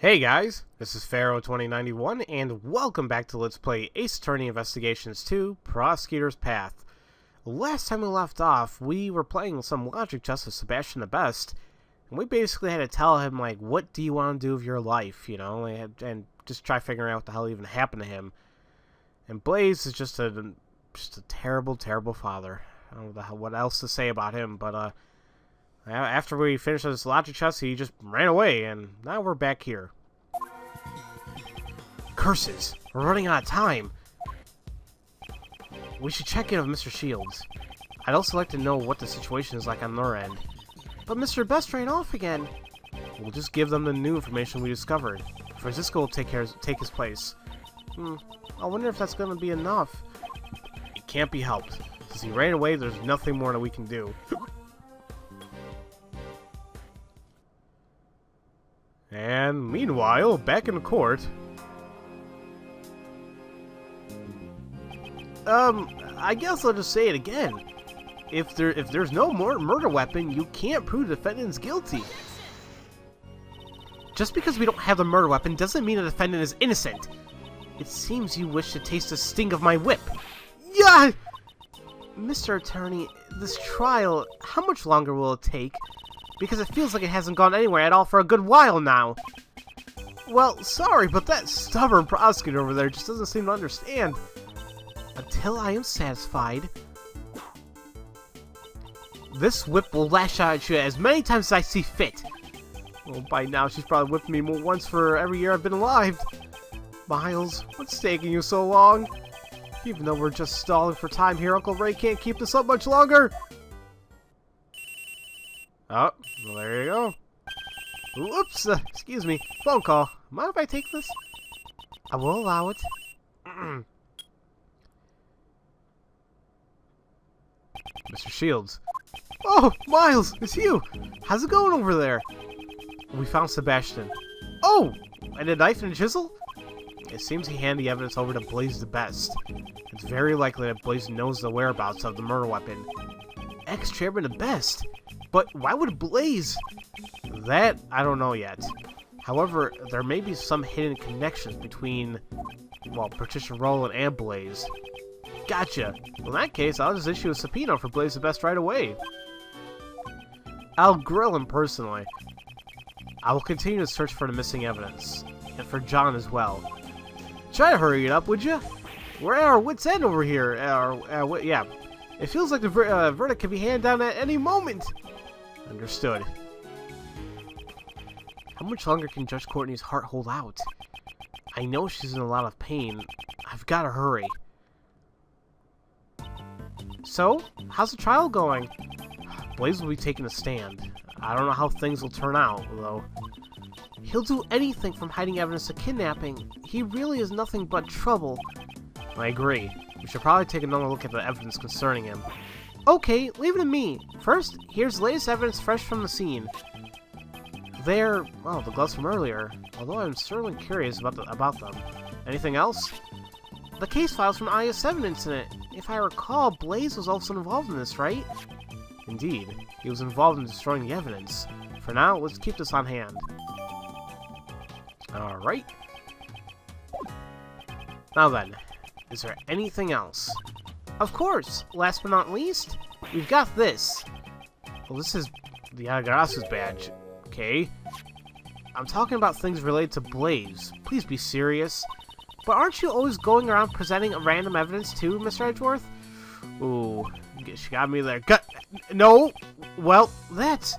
Hey guys, this is Pharaoh2091 and welcome back to Let's Play Ace Attorney Investigations 2, Prosecutor's Path. Last time we left off, we were playing some logic chess with Sebastian the Best, and we basically had to tell him, like, what do you want to do with your life, you know, and just try figuring out what the hell even happened to him. And Blaze is just a terrible, terrible father. I don't know what else to say about him, but, after we finished this logic chess, he just ran away, and now we're back here. Curses! We're running out of time! We should check in with Mr. Shields. I'd also like to know what the situation is like on their end. But Mr. Best ran off again! We'll just give them the new information we discovered. Francisco will take his place. I wonder if that's going to be enough. It can't be helped. Since he ran away, there's nothing more that we can do. And meanwhile, back in the court... I guess I'll just say it again. If there's no more murder weapon, you can't prove the defendant's guilty. Just because we don't have the murder weapon doesn't mean the defendant is innocent. It seems you wish to taste the sting of my whip. Yeah! Mr. Attorney, this trial, how much longer will it take? Because it feels like it hasn't gone anywhere at all for a good while now. Well, sorry, but that stubborn prosecutor over there just doesn't seem to understand. Until I am satisfied, this whip will lash out at you as many times as I see fit. Well, by now she's probably whipped me once for every year I've been alive. Miles, what's taking you so long? Even though we're just stalling for time here, Uncle Ray can't keep this up much longer. Oh, well, there you go. Whoops, excuse me. Phone call. Mind if I take this? I will allow it. Mr. Shields. Oh, Miles, it's you. How's it going over there? We found Sebastian. Oh, and a knife and a chisel? It seems he handed the evidence over to Blaze the Best. It's very likely that Blaze knows the whereabouts of the murder weapon. Ex-chairman the Best? But why would Blaze? That, I don't know yet. However, there may be some hidden connections between, well, Patricia Rowland and Blaze. Gotcha. Well, in that case, I'll just issue a subpoena for Blaze the Best right away. I'll grill him personally. I will continue to search for the missing evidence. And for John as well. Try to hurry it up, would you? We're at our wit's end over here. Yeah. It feels like the verdict can be handed down at any moment. Understood. How much longer can Judge Courtney's heart hold out? I know she's in a lot of pain. I've got to hurry. So, how's the trial going? Blaze will be taking a stand. I don't know how things will turn out, though. He'll do anything from hiding evidence to kidnapping. He really is nothing but trouble. I agree. We should probably take another look at the evidence concerning him. Okay, leave it to me. First, here's the latest evidence fresh from the scene. They're, well, the gloves from earlier, although I'm certainly curious about them. Anything else? The case files from IS-7 incident. If I recall, Blaze was also involved in this, right? Indeed, he was involved in destroying the evidence. For now, let's keep this on hand. Alright. Now then, is there anything else? Of course! Last but not least, we've got this. Well, this is the Agarasu's badge. Okay. I'm talking about things related to Blaze. Please be serious. But aren't you always going around presenting random evidence too, Mr. Edgeworth? Ooh, she got me there. No! Well, that's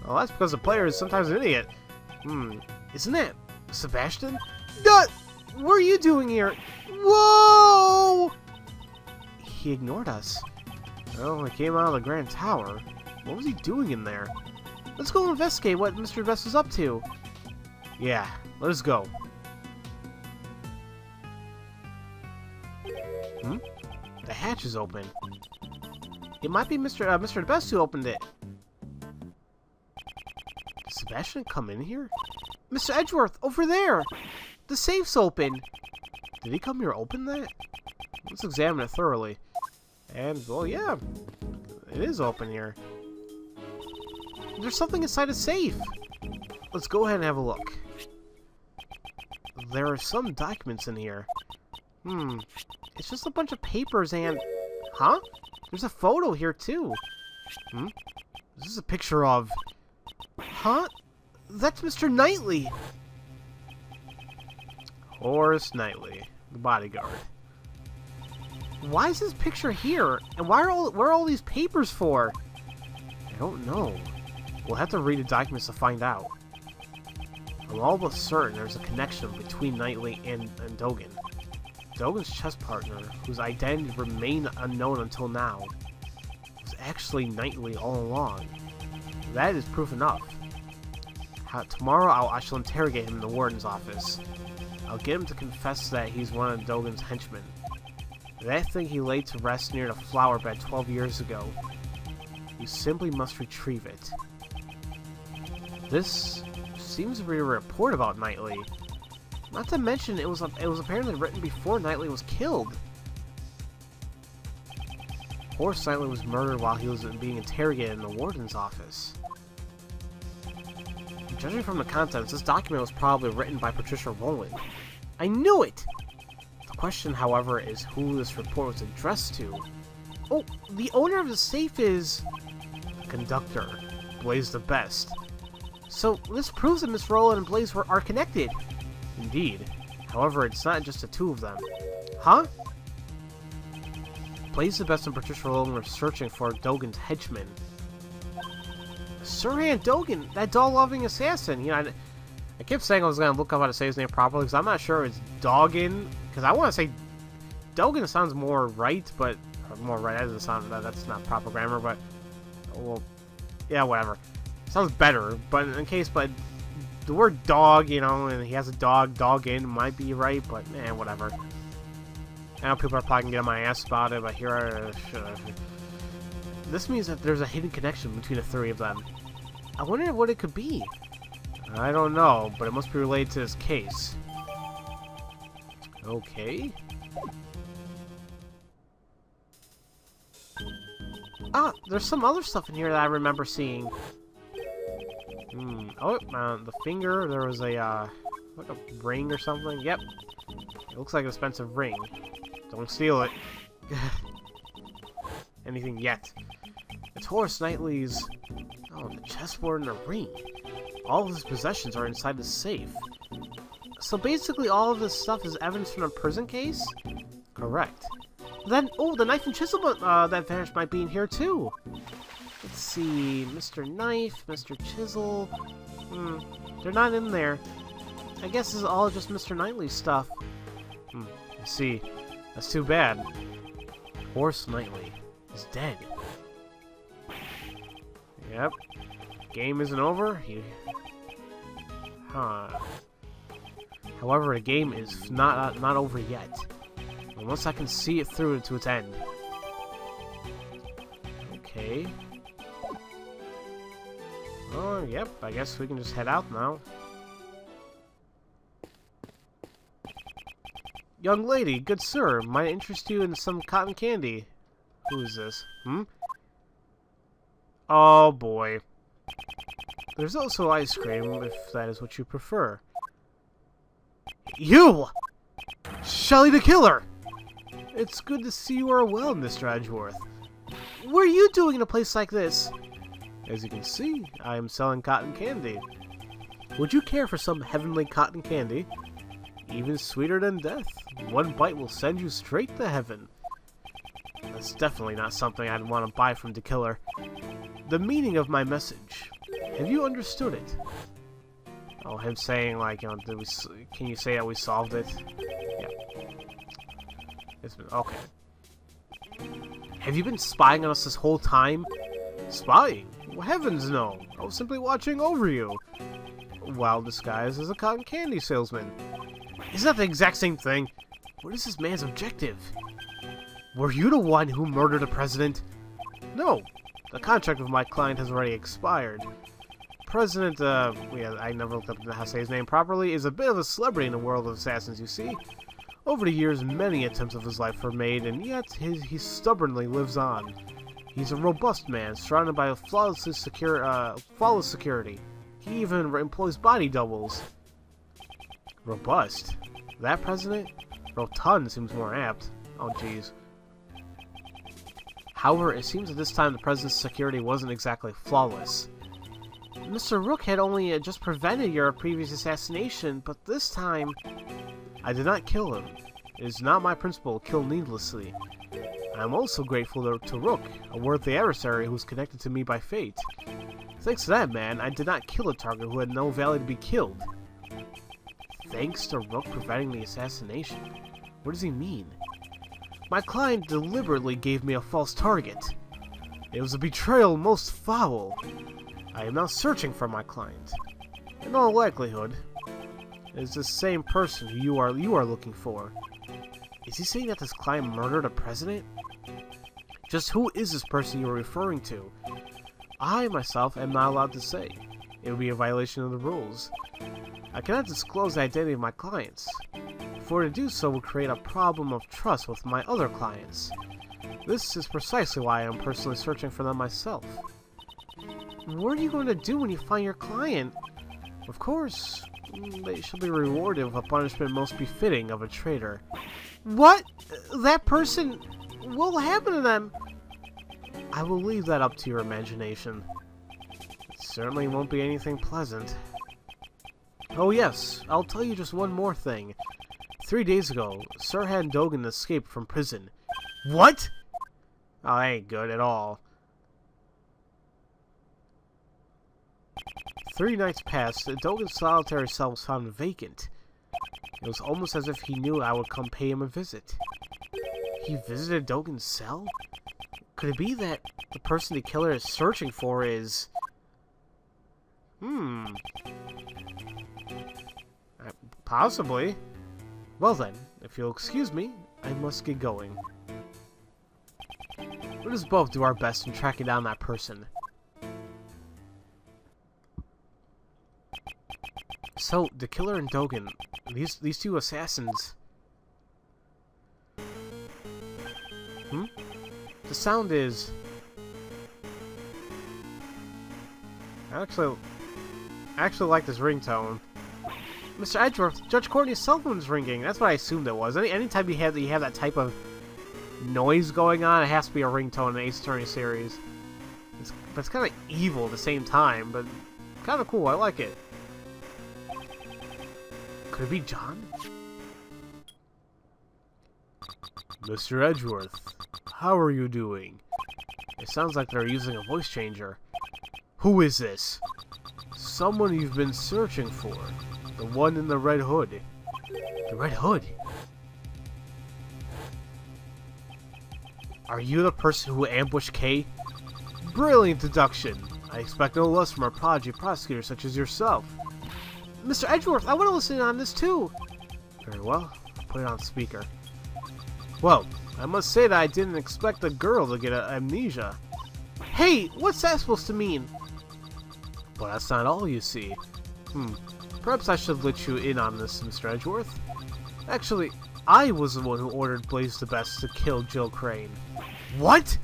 because the player is sometimes an idiot. Isn't that Sebastian? What are you doing here? Whoa! He ignored us. Well, he came out of the Grand Tower. What was he doing in there? Let's go investigate what Mr. Best was up to. Yeah, let us go. The hatch is open. It might be Mr. Best who opened it. Did Sebastian come in here? Mr. Edgeworth, over there! The safe's open! Did he come here to open that? Let's examine it thoroughly. And, well, yeah. It is open here. There's something inside the safe! Let's go ahead and have a look. There are some documents in here. It's just a bunch of papers and... Huh? There's a photo here, too. This is a picture of... Huh? That's Mr. Knightley! Horace Knightley, the bodyguard. Why is this picture here? And where are all these papers for? I don't know. We'll have to read the documents to find out. I'm all but certain there's a connection between Knightley and Dogen. Dogen's chess partner, whose identity remained unknown until now, was actually Knightley all along. That is proof enough. Tomorrow I shall interrogate him in the warden's office. I'll get him to confess that he's one of Dogen's henchmen. That thing he laid to rest near the flower bed 12 years ago. You simply must retrieve it. This seems to be a report about Knightley. Not to mention, it was apparently written before Knightley was killed. Horace Knightley was murdered while he was being interrogated in the warden's office. Judging from the contents, this document was probably written by Patricia Rowland. I knew it! The question, however, is who this report was addressed to. Oh, the owner of the safe is... the conductor, Blaze the Best. So, this proves that Miss Rowland and Blaze are connected. Indeed. However, it's not just the two of them. Huh? Blaze the Best and Patricia Rowland were searching for Dogen's henchmen. Sirhan Dogen, that doll-loving assassin. You know, I kept saying I was going to look up how to say his name properly, because I'm not sure it's Dogen. Because I want to say Dogen sounds more right, but... more right, that doesn't sound... that's not proper grammar, but... well, yeah, whatever. Sounds better, but in case... but the word dog, you know, and he has a dog, Dogen might be right, but, whatever. I know people are probably going to get on my ass about it, but here are... this means that there's a hidden connection between the three of them. I wonder what it could be. I don't know, but it must be related to this case. Okay. Ah, there's some other stuff in here that I remember seeing. Oh, the finger, there was a, like a ring or something. Yep. It looks like an expensive ring. Don't steal it. Anything yet. It's Horace Knightley's... oh, the chessboard and the ring. All of his possessions are inside the safe. So basically all of this stuff is evidence from a prison case? Correct. Then, oh, the knife and chisel that vanished might be in here too. Let's see, Mr. Knife, Mr. Chisel... they're not in there. I guess this is all just Mr. Knightley's stuff. I see. That's too bad. Horace Knightley is dead. Yep. Game isn't over. However, the game is not over yet. Unless I can see it through to its end. Okay. Oh, yep. I guess we can just head out now. Young lady, good sir, might interest you in some cotton candy. Who is this? Oh boy. There's also ice cream, if that is what you prefer. You! Shelly the Killer! It's good to see you are well, Mr. Edgeworth. What are you doing in a place like this? As you can see, I am selling cotton candy. Would you care for some heavenly cotton candy? Even sweeter than death. One bite will send you straight to heaven. That's definitely not something I'd want to buy from the killer. The meaning of my message. Have you understood it? Oh, him saying, like, you know, can you say that we solved it? Yeah. Okay. Have you been spying on us this whole time? Spying? Well, heavens no. I was simply watching over you. While disguised as a cotton candy salesman. Isn't that the exact same thing? What is this man's objective? Were you the one who murdered the president? No. The contract with my client has already expired. President, yeah, I never looked up how to say his name properly, is a bit of a celebrity in the world of assassins, you see. Over the years, many attempts of his life were made, and yet he stubbornly lives on. He's a robust man, surrounded by a flawless security. He even employs body doubles. Robust? That president? Rotund seems more apt. Oh, jeez. However, it seems at this time the president's security wasn't exactly flawless. Mr. Rook had only just prevented your previous assassination, but this time... I did not kill him. It is not my principle to kill needlessly. I am also grateful to Rook, a worthy adversary who is connected to me by fate. Thanks to that man, I did not kill a target who had no value to be killed. Thanks to Rook preventing the assassination? What does he mean? My client deliberately gave me a false target. It was a betrayal most foul. I am now searching for my client. In all likelihood, it is the same person who you are looking for. Is he saying that this client murdered a president? Just who is this person you are referring to? I, myself, am not allowed to say. It would be a violation of the rules. I cannot disclose the identity of my clients. For to do so would create a problem of trust with my other clients. This is precisely why I am personally searching for them myself. What are you going to do when you find your client? Of course, they shall be rewarded with a punishment most befitting of a traitor. What? That person? What will happen to them? I will leave that up to your imagination. It certainly won't be anything pleasant. Oh yes, I'll tell you just one more thing. 3 days ago, Sirhan Dogan escaped from prison. What? Oh, that ain't good at all. 3 nights passed, Dogan's solitary cell was found vacant. It was almost as if he knew I would come pay him a visit. He visited Dogan's cell? Could it be that the person the killer is searching for is... Possibly. Well then, if you'll excuse me, I must get going. Let us both do our best in tracking down that person. So, the killer and Dogan, these two assassins... The sound is... I actually like this ringtone. Mr. Edgeworth, Judge Courtney's cell phone's ringing. That's what I assumed it was. Anytime you have that type of noise going on, it has to be a ringtone in the Ace Attorney series. It's kind of evil at the same time, but kind of cool. I like it. Could it be John? Mr. Edgeworth, how are you doing? It sounds like they're using a voice changer. Who is this? Someone you've been searching for. The one in the red hood. The red hood? Are you the person who ambushed Kay? Brilliant deduction. I expect no less from a prodigy prosecutor such as yourself. Mr. Edgeworth, I want to listen in on this too. Very well. I'll put it on speaker. Well, I must say that I didn't expect the girl to get amnesia. Hey, what's that supposed to mean? Well, that's not all, you see. Perhaps I should let you in on this, Mr. Edgeworth. Actually, I was the one who ordered Blaze the Best to kill Jill Crane. What?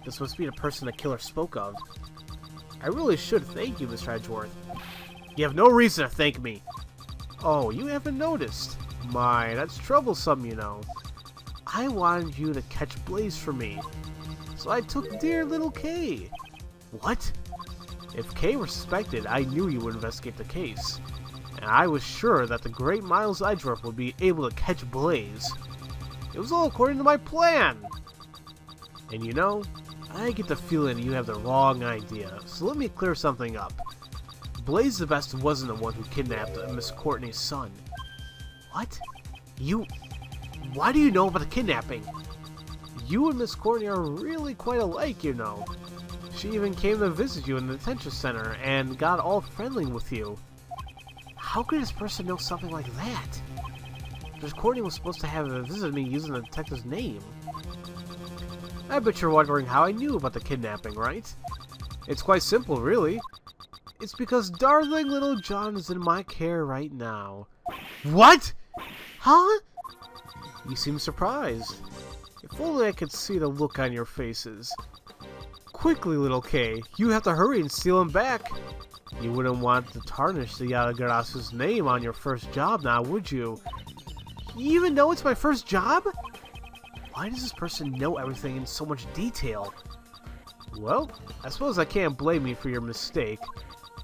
This must be the person the killer spoke of. I really should thank you, Mr. Edgeworth. You have no reason to thank me. Oh, you haven't noticed. My, that's troublesome, you know. I wanted you to catch Blaze for me, so I took dear little Kay. What? If Kay were suspected, I knew you would investigate the case. And I was sure that the great Miles Edgeworth would be able to catch Blaze. It was all according to my plan. And you know, I get the feeling you have the wrong idea, so let me clear something up. Blaze the Best wasn't the one who kidnapped Miss Courtney's son. What? Why do you know about the kidnapping? You and Miss Courtney are really quite alike, you know. She even came to visit you in the detention center and got all friendly with you. How could this person know something like that? Miss Courtney was supposed to have visited me using the detective's name. I bet you're wondering how I knew about the kidnapping, right? It's quite simple, really. It's because darling little John is in my care right now. What? Huh? You seem surprised. If only I could see the look on your faces. Quickly, little Kay, you have to hurry and steal him back. You wouldn't want to tarnish the Yadagarasu's name on your first job now, would you? You even know it's my first job? Why does this person know everything in so much detail? Well, I suppose I can't blame you for your mistake.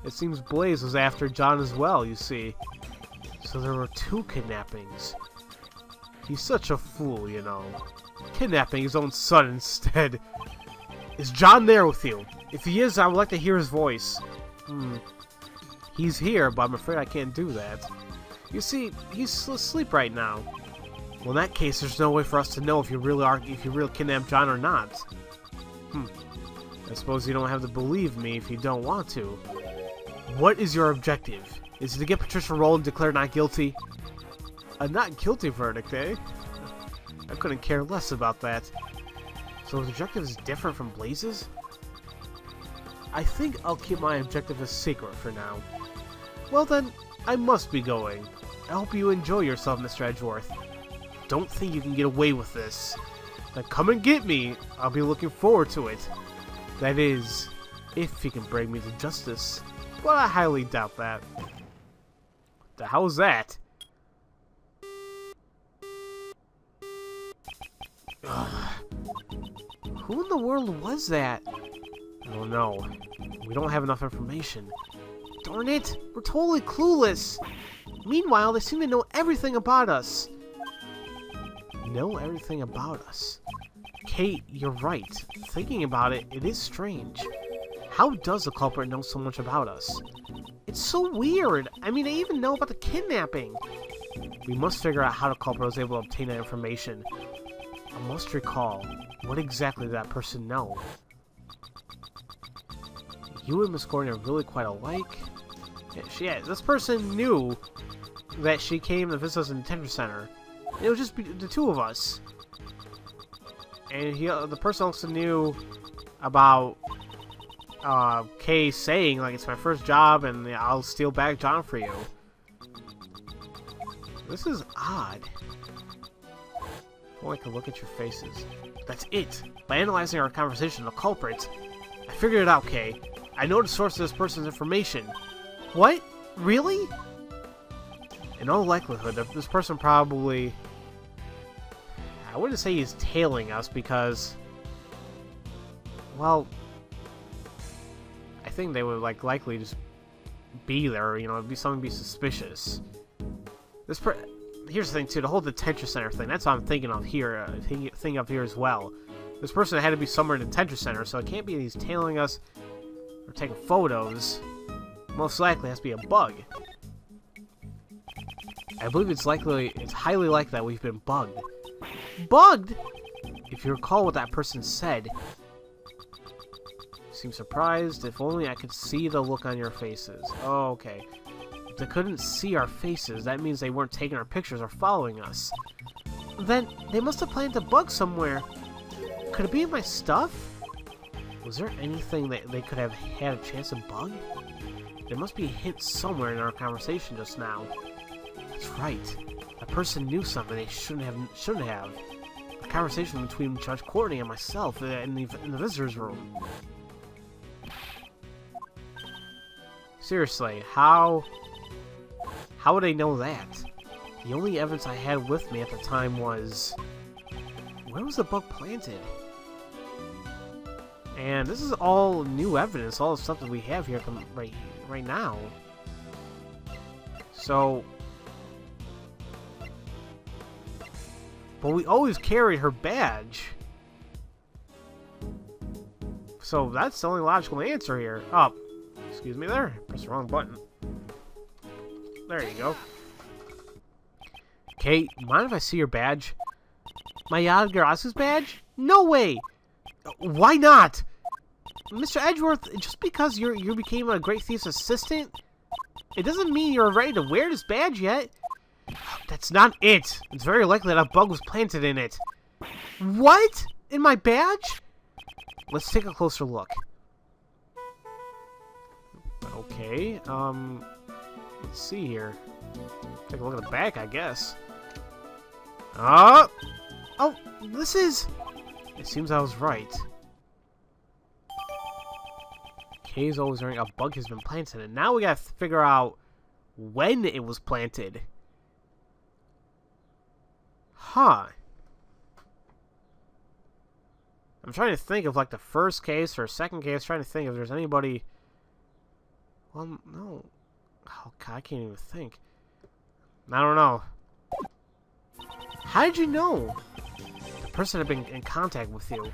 It seems Blaze was after John as well, you see. So there were 2 kidnappings. He's such a fool, you know. Kidnapping his own son instead. Is John there with you? If he is, I would like to hear his voice. He's here, but I'm afraid I can't do that. You see, he's asleep right now. Well, in that case, there's no way for us to know if you really kidnapped John or not. I suppose you don't have to believe me if you don't want to. What is your objective? Is it to get Patricia Rowland declared not guilty? A not guilty verdict, eh? I couldn't care less about that. So the objective is different from Blaze's? I think I'll keep my objective a secret for now. Well then, I must be going. I hope you enjoy yourself, Mr. Edgeworth. Don't think you can get away with this. Then come and get me. I'll be looking forward to it. That is, if you can bring me to justice. But I highly doubt that. The hell's that? Ugh. Who in the world was that? Oh no. We don't have enough information. Darn it! We're totally clueless! Meanwhile, they seem to know everything about us. Know everything about us? Kate, you're right. Thinking about it, it is strange. How does the culprit know so much about us? It's so weird! I mean, they even know about the kidnapping! We must figure out how the culprit was able to obtain that information. I must recall, what exactly did that person know? You and Miss Gordon are really quite alike. Yeah, this person knew that she came to visit us in the detention center. It would just be the 2 of us. And the person also knew about Kay saying, like, it's my first job and I'll steal back John for you. This is odd. I like to look at your faces. That's it. By analyzing our conversation, the culprit. I figured it out, Kay. I know the source of this person's information. What? Really? In all likelihood, this person probably... I wouldn't say he's tailing us because... Well... I think they would likely just be there, you know, it'd be something to be suspicious. Here's the thing too, the whole detention center thing, that's what I'm thinking of here, thinking of here as well. This person had to be somewhere in the detention center, so it can't be he's tailing us or taking photos. Most likely it has to be a bug. I believe it's highly likely that we've been bugged. Bugged? If you recall what that person said. You seem surprised. If only I could see the look on your faces. Oh, okay. If they couldn't see our faces, that means they weren't taking our pictures or following us. Then, they must have planned to bug somewhere. Could it be in my stuff? Was there anything that they could have had a chance to bug? There must be a hint somewhere in our conversation just now. That's right. That person knew something they shouldn't have. A conversation between Judge Courtney and myself in the visitor's room. Seriously, how would they know that? The only evidence I had with me at the time was... Where was the bug planted? And this is all new evidence, all the stuff that we have here right now. So... But we always carried her badge. So that's the only logical answer here. Oh, excuse me there. Press the wrong button. There you go. Kate, mind if I see your badge? My Yadagarasu's badge? No way! Why not? Mr. Edgeworth, just because you became a Great Thief's assistant, it doesn't mean you're ready to wear this badge yet. That's not it. It's very likely that a bug was planted in it. What? In my badge? Let's take a closer look. Okay, let's see here. Take a look at the back, I guess. Oh, this is... It seems I was right. Kay's always wearing a bug has been planted, and now we gotta figure out when it was planted. Huh. I'm trying to think of like the first case or second case, trying to think if there's anybody. Well, no. Oh, God, I can't even think. I don't know. How did you know? The person had been in contact with you.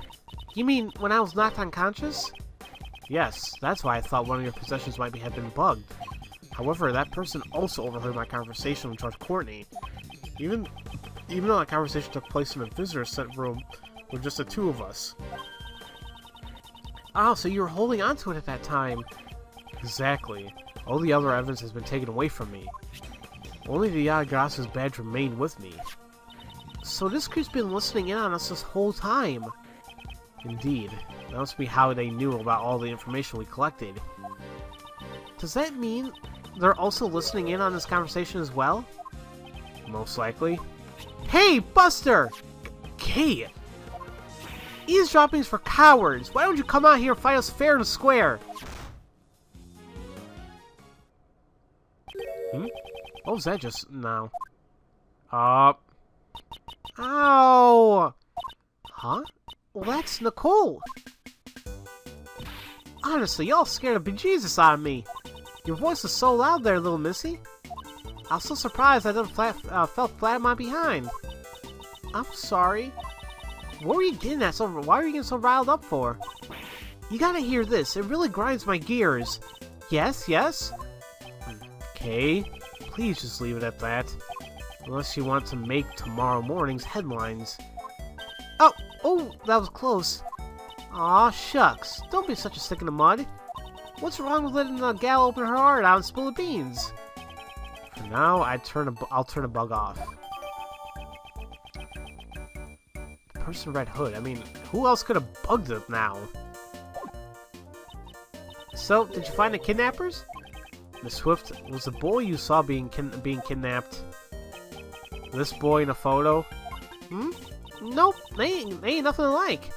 You mean when I was knocked unconscious? Yes, that's why I thought one of your possessions might have been bugged. However, that person also overheard my conversation with Judge Courtney. Even though that conversation took place in a visitor center room with just the two of us. Oh, so you were holding on to it at that time. Exactly. All the other evidence has been taken away from me. Only the Yagasa's badge remained with me. So this creep's been listening in on us this whole time. Indeed. That must be how they knew about all the information we collected. Does that mean they're also listening in on this conversation as well? Most likely. Hey, Buster! Kay! Eavesdropping's for cowards! Why don't you come out here and fight us fair and square? What was that just now? Ow! Huh? Well, that's Nicole! Honestly, y'all scared the bejesus out of me. Your voice is so loud there, little missy. I was so surprised I fell flat on my behind. I'm sorry. What were you getting at? Why were you getting so riled up for? You gotta hear this. It really grinds my gears. Yes, yes? Okay. Please just leave it at that. Unless you want to make tomorrow morning's headlines. Oh, that was close. Aw, shucks. Don't be such a stick in the mud. What's wrong with letting the gal open her heart out and spill the beans? For now, I'll turn a bug off. The person in red hood. I mean, who else could have bugged it now? So, did you find the kidnappers? Miss Swift, was the boy you saw being kidnapped this boy in a photo? Nope, they ain't nothing alike.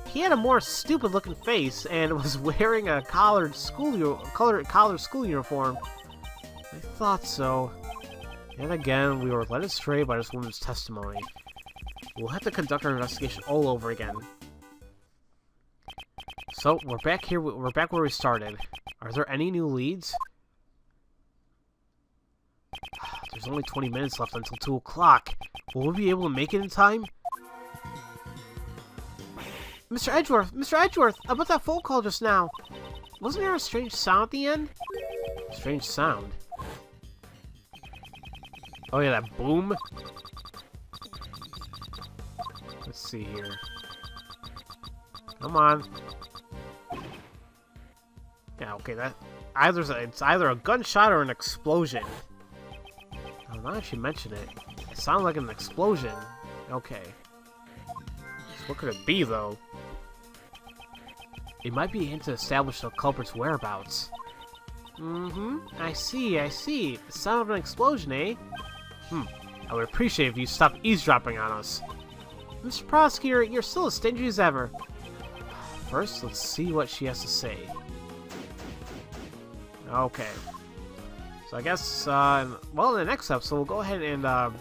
He had a more stupid-looking face and was wearing a collared school uniform. I thought so. And again, we were led astray by this woman's testimony. We'll have to conduct our investigation all over again. So, we're back here. We're back where we started. Are there any new leads? There's only 20 minutes left until 2 o'clock. Will we be able to make it in time? Mr. Edgeworth! Mr. Edgeworth! About that phone call just now! Wasn't there a strange sound at the end? Strange sound? Oh yeah, that boom? Let's see here. Come on. Yeah, okay, it's either a gunshot or an explosion. Oh, now that you mention it, it sounds like an explosion. Okay. So what could it be, though? It might be a hint to establish the culprit's whereabouts. I see. The sound of an explosion, eh? I would appreciate if you stopped eavesdropping on us. Mr. Prosecutor, you're still as stingy as ever. First, let's see what she has to say. Okay. So I guess, well, in the next episode, we'll go ahead and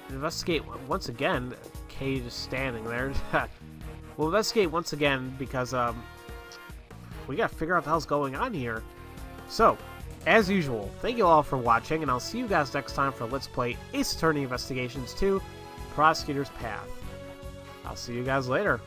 investigate once again. Kay just standing there. We'll investigate once again because, we gotta figure out what the hell's going on here. So, as usual, thank you all for watching, and I'll see you guys next time for Let's Play Ace Attorney Investigations 2, Prosecutor's Path. I'll see you guys later.